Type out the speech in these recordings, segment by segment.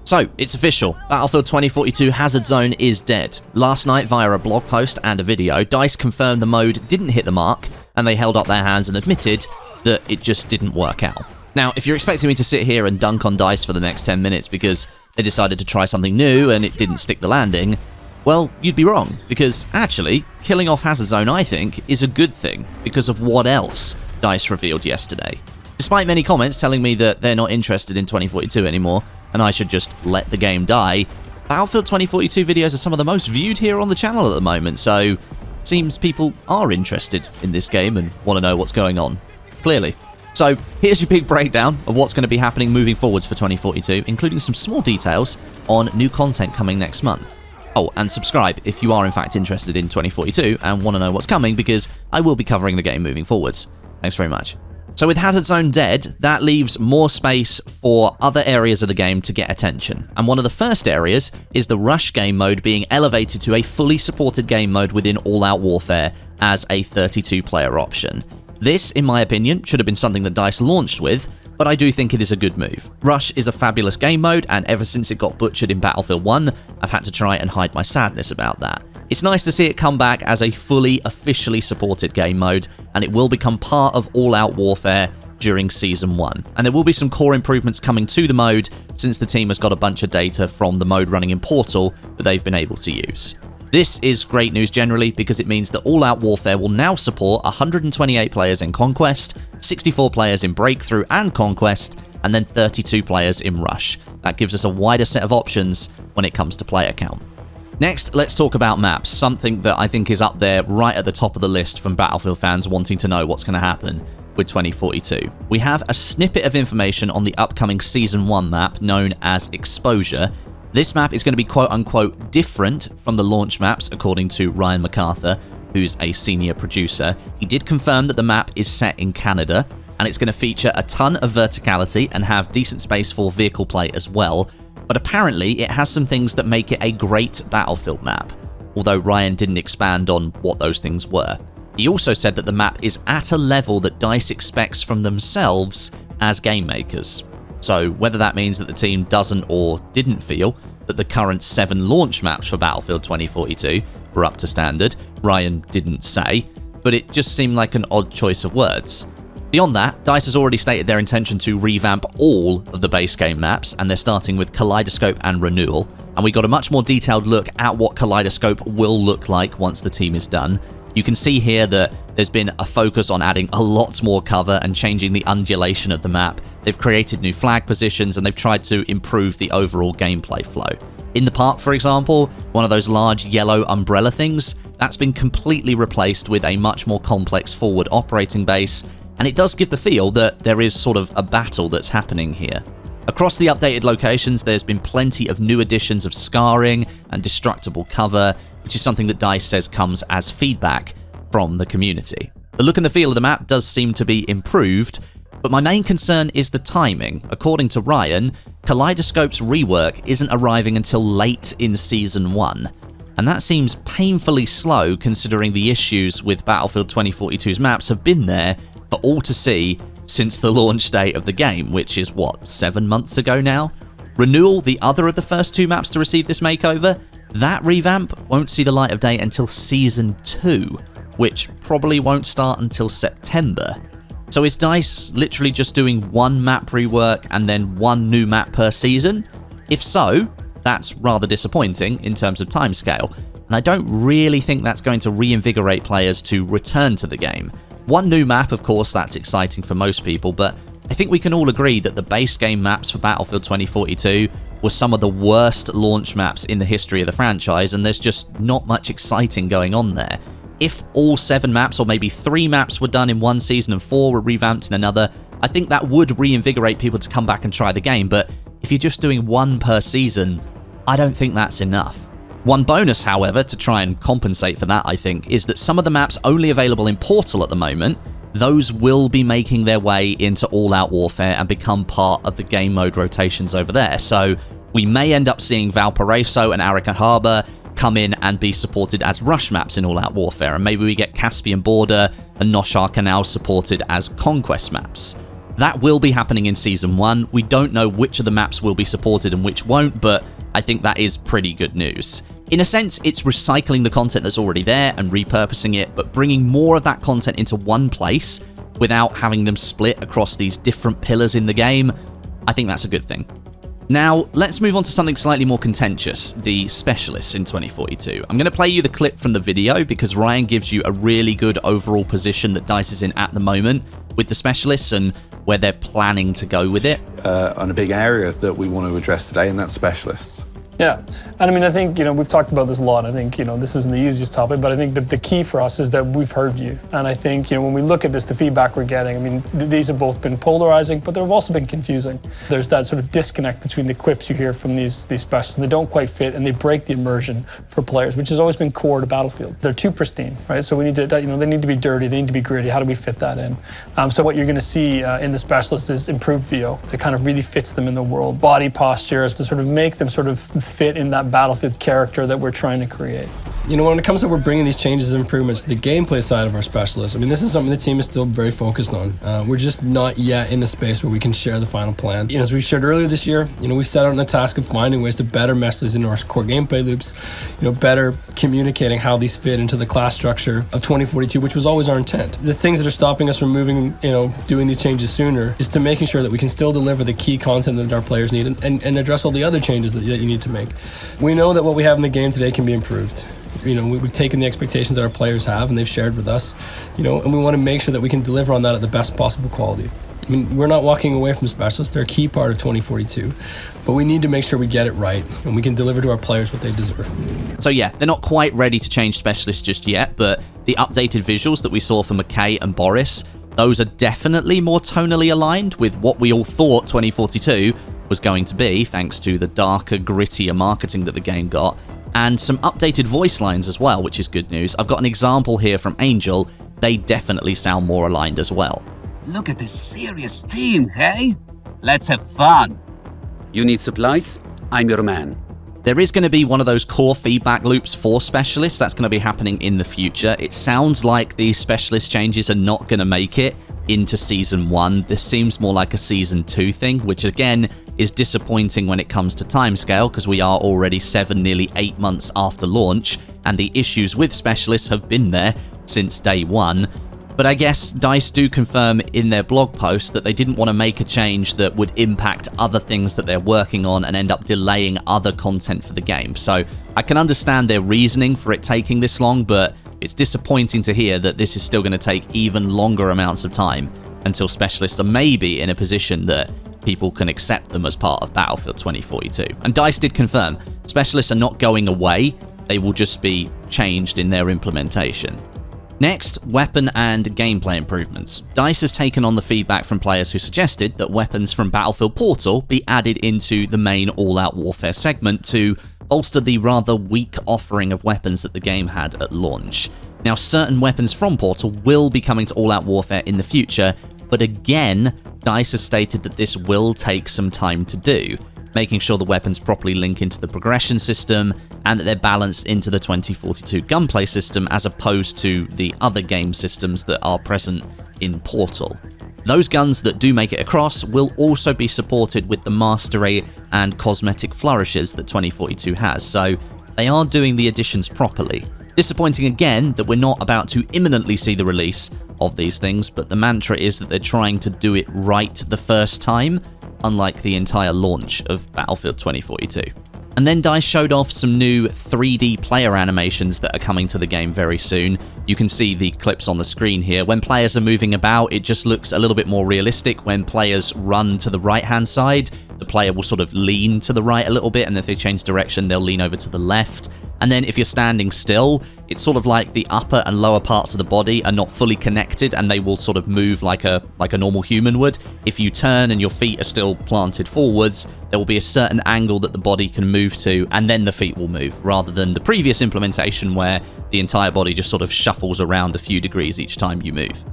So, it's official. Battlefield 2042 Hazard Zone is dead. Last night, via a blog post and a video, DICE confirmed the mode didn't hit the mark, and they held up their hands and admitted that it just didn't work out. Now, if you're expecting me to sit here and dunk on DICE for the next 10 minutes because they decided to try something new and it didn't stick the landing, well, you'd be wrong, because actually, killing off Hazard Zone, I think, is a good thing because of what else DICE revealed yesterday. Despite many comments telling me that they're not interested in 2042 anymore, and I should just let the game die, Battlefield 2042 videos are some of the most viewed here on the channel at the moment, so it seems people are interested in this game and want to know what's going on. Clearly. So, here's your big breakdown of what's going to be happening moving forwards for 2042, including some small details on new content coming next month. Oh, and subscribe if you are in fact interested in 2042 and want to know what's coming, because I will be covering the game moving forwards. Thanks very much. So with Hazard Zone dead, that leaves more space for other areas of the game to get attention. And one of the first areas is the Rush game mode being elevated to a fully supported game mode within All Out Warfare as a 32-player option. This, in my opinion, should have been something that DICE launched with, but I do think it is a good move. Rush is a fabulous game mode, and ever since it got butchered in Battlefield 1, I've had to try and hide my sadness about that. It's nice to see it come back as a fully, officially supported game mode, and it will become part of All Out Warfare during Season 1. And there will be some core improvements coming to the mode, since the team has got a bunch of data from the mode running in Portal that they've been able to use. This is great news generally, because it means that All Out Warfare will now support 128 players in Conquest, 64 players in Breakthrough and Conquest, and then 32 players in Rush. That gives us a wider set of options when it comes to player count. Next, let's talk about maps, something that I think is up there right at the top of the list from Battlefield fans wanting to know what's going to happen with 2042. We have a snippet of information on the upcoming Season 1 map known as Exposure. This map is going to be quote-unquote different from the launch maps, according to Ryan MacArthur, who's a senior producer. He did confirm that the map is set in Canada, and it's going to feature a ton of verticality and have decent space for vehicle play as well. But apparently it has some things that make it a great Battlefield map, although Ryan didn't expand on what those things were. He also said that the map is at a level that DICE expects from themselves as game makers. So whether that means that the team doesn't or didn't feel that the current 7 launch maps for Battlefield 2042 were up to standard, Ryan didn't say, but it just seemed like an odd choice of words. Beyond that, DICE has already stated their intention to revamp all of the base game maps, and they're starting with Kaleidoscope and Renewal, and we got a much more detailed look at what Kaleidoscope will look like once the team is done. You can see here that there's been a focus on adding a lot more cover and changing the undulation of the map. They've created new flag positions, and they've tried to improve the overall gameplay flow. In the park, for example, one of those large yellow umbrella things, that's been completely replaced with a much more complex forward operating base, and it does give the feel that there is sort of a battle that's happening here. Across the updated locations, there's been plenty of new additions of scarring and destructible cover, which is something that DICE says comes as feedback from the community. The look and the feel of the map does seem to be improved, but my main concern is the timing. According to Ryan, Kaleidoscope's rework isn't arriving until late in Season 1. And that seems painfully slow considering the issues with Battlefield 2042's maps have been there for all to see since the launch date of the game, which is what, 7 months ago now? Renewal, the other of the first 2 maps to receive this makeover, that revamp won't see the light of day until Season 2, which probably won't start until September. So is DICE literally just doing 1 map rework and then 1 new map per season? If so, that's rather disappointing in terms of timescale, and I don't really think that's going to reinvigorate players to return to the game. 1 new map, of course, that's exciting for most people, but I think we can all agree that the base game maps for Battlefield 2042 were some of the worst launch maps in the history of the franchise, and there's just not much exciting going on there. If all 7 maps, or maybe 3 maps, were done in one season and 4 were revamped in another, I think that would reinvigorate people to come back and try the game, but if you're just doing 1 per season, I don't think that's enough. One bonus, however, to try and compensate for that, I think, is that some of the maps only available in Portal at the moment, those will be making their way into All Out Warfare and become part of the game mode rotations over there. So we may end up seeing Valparaiso and Arica Harbor come in and be supported as rush maps in All Out Warfare, and maybe we get Caspian Border and Noshar Canal supported as conquest maps. That will be happening in Season 1. We don't know which of the maps will be supported and which won't, but I think that is pretty good news. In a sense, it's recycling the content that's already there and repurposing it, but bringing more of that content into one place without having them split across these different pillars in the game. I think that's a good thing. Now, let's move on to something slightly more contentious, the specialists in 2042. I'm going to play you the clip from the video because Ryan gives you a really good overall position that DICE is in at the moment with the specialists and where they're planning to go with it. On a big area that we want to address today, and that's specialists. Yeah, and I mean, I think, we've talked about this a lot. I think, this isn't the easiest topic, but I think that the key for us is that we've heard you. And I think, when we look at this, the feedback we're getting, I mean, these have both been polarizing, but they've also been confusing. There's that sort of disconnect between the quips you hear from these specialists, and they don't quite fit, and they break the immersion for players, which has always been core to Battlefield. They're too pristine, right? So we need to, they need to be dirty, they need to be gritty. How do we fit that in? So what you're going to see in the specialists is improved VO that kind of really fits them in the world. Body postures to sort of make them sort of fit in that Battlefield character that we're trying to create. When it comes to we're bringing these changes and improvements to the gameplay side of our specialists, I mean, this is something the team is still very focused on. We're just not yet in a space where we can share the final plan. As we shared earlier this year, we've set out on the task of finding ways to better mesh these into our core gameplay loops, better communicating how these fit into the class structure of 2042, which was always our intent. The things that are stopping us from moving, doing these changes sooner is to making sure that we can still deliver the key content that our players need and address all the other changes that you need to make. We know that what we have in the game today can be improved. We've taken the expectations that our players have and they've shared with us, and we want to make sure that we can deliver on that at the best possible quality. I mean, we're not walking away from specialists. They're a key part of 2042, but we need to make sure we get it right and we can deliver to our players what they deserve. So yeah, they're not quite ready to change specialists just yet, but the updated visuals that we saw for McKay and Boris, those are definitely more tonally aligned with what we all thought 2042 was going to be, thanks to the darker, grittier marketing that the game got. And some updated voice lines as well, which is good news. I've got an example here from Angel. They definitely sound more aligned as well. Look at this serious team, hey? Let's have fun. You need supplies? I'm your man. There is going to be one of those core feedback loops for specialists that's going to be happening in the future. It sounds like these specialist changes are not going to make it into Season 1. This seems more like a Season 2 thing, which again is disappointing when it comes to timescale because we are already 7, nearly 8 months after launch, and the issues with specialists have been there since day one. But I guess DICE do confirm in their blog post that they didn't want to make a change that would impact other things that they're working on and end up delaying other content for the game. So I can understand their reasoning for it taking this long, but it's disappointing to hear that this is still going to take even longer amounts of time until specialists are maybe in a position that people can accept them as part of Battlefield 2042. And DICE did confirm specialists are not going away, they will just be changed in their implementation. Next, weapon and gameplay improvements. DICE has taken on the feedback from players who suggested that weapons from Battlefield Portal be added into the main all-out warfare segment to bolster the rather weak offering of weapons that the game had at launch. Now, certain weapons from Portal will be coming to all-out warfare in the future, but again, DICE has stated that this will take some time to do, making sure the weapons properly link into the progression system and that they're balanced into the 2042 gunplay system as opposed to the other game systems that are present in Portal. Those guns that do make it across will also be supported with the mastery and cosmetic flourishes that 2042 has, so they are doing the additions properly. Disappointing again that we're not about to imminently see the release of these things, but the mantra is that they're trying to do it right the first time, unlike the entire launch of Battlefield 2042. And then DICE showed off some new 3D player animations that are coming to the game very soon. You can see the clips on the screen here. When players are moving about, it just looks a little bit more realistic. When players run to the right-hand side, the player will sort of lean to the right a little bit, and if they change direction, they'll lean over to the left. And then if you're standing still, it's sort of like the upper and lower parts of the body are not fully connected and they will sort of move like a normal human would. If you turn and your feet are still planted forwards, there will be a certain angle that the body can move to and then the feet will move, rather than the previous implementation where the entire body just sort of shuffles around a few degrees each time you move.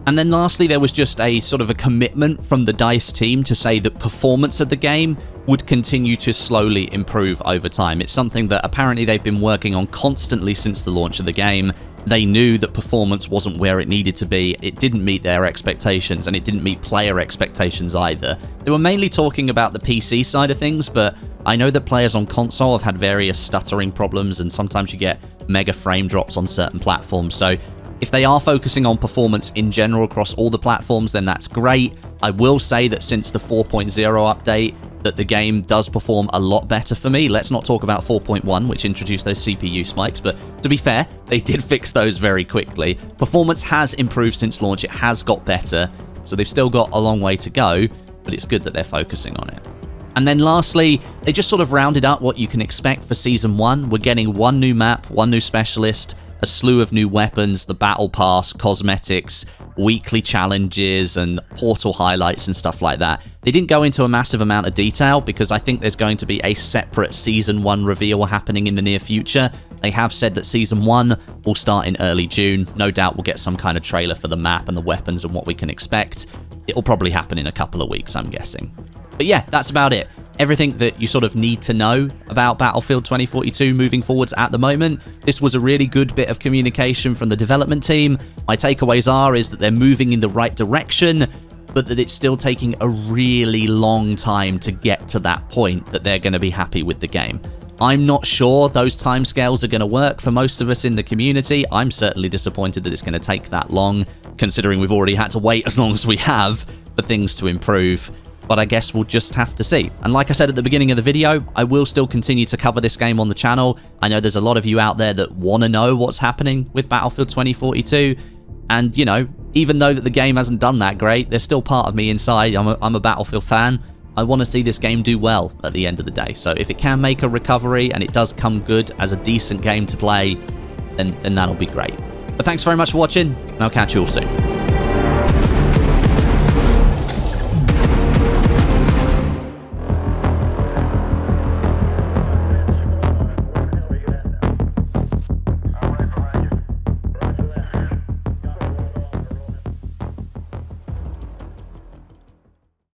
And then lastly, there was just a sort of a commitment from the DICE team to say that performance of the game would continue to slowly improve over time. It's something that apparently they've been working on constantly since the launch of the game. They knew that performance wasn't where it needed to be. It didn't meet their expectations, and it didn't meet player expectations either. They were mainly talking about the PC side of things, but I know that players on console have had various stuttering problems, and sometimes you get mega frame drops on certain platforms. So if they are focusing on performance in general across all the platforms, then that's great. I will say that since the 4.0 update, that the game does perform a lot better for me. Let's not talk about 4.1, which introduced those CPU spikes, but to be fair, they did fix those very quickly. Performance has improved since launch. It has got better, so they've still got a long way to go, but it's good that they're focusing on it. And then lastly, they just sort of rounded up what you can expect for Season 1. We're getting one new map, one new specialist, a slew of new weapons, the battle pass, cosmetics, weekly challenges, and portal highlights and stuff like that. They didn't go into a massive amount of detail because I think there's going to be a separate Season 1 reveal happening in the near future. They have said that Season 1 will start in early June. No doubt we'll get some kind of trailer for the map and the weapons and what we can expect. It'll probably happen in a couple of weeks, I'm guessing. But yeah, that's about it. Everything that you sort of need to know about Battlefield 2042 moving forwards at the moment. This was a really good bit of communication from the development team. My takeaways is that they're moving in the right direction, but that it's still taking a really long time to get to that point that they're going to be happy with the game. I'm not sure those timescales are going to work for most of us in the community. I'm certainly disappointed that it's going to take that long, considering we've already had to wait as long as we have for things to improve. But I guess we'll just have to see. And like I said at the beginning of the video, I will still continue to cover this game on the channel. I know there's a lot of you out there that want to know what's happening with Battlefield 2042. And, you know, even though that the game hasn't done that great, there's still part of me inside. I'm a Battlefield fan. I want to see this game do well at the end of the day. So if it can make a recovery and it does come good as a decent game to play, then that'll be great. But thanks very much for watching, and I'll catch you all soon.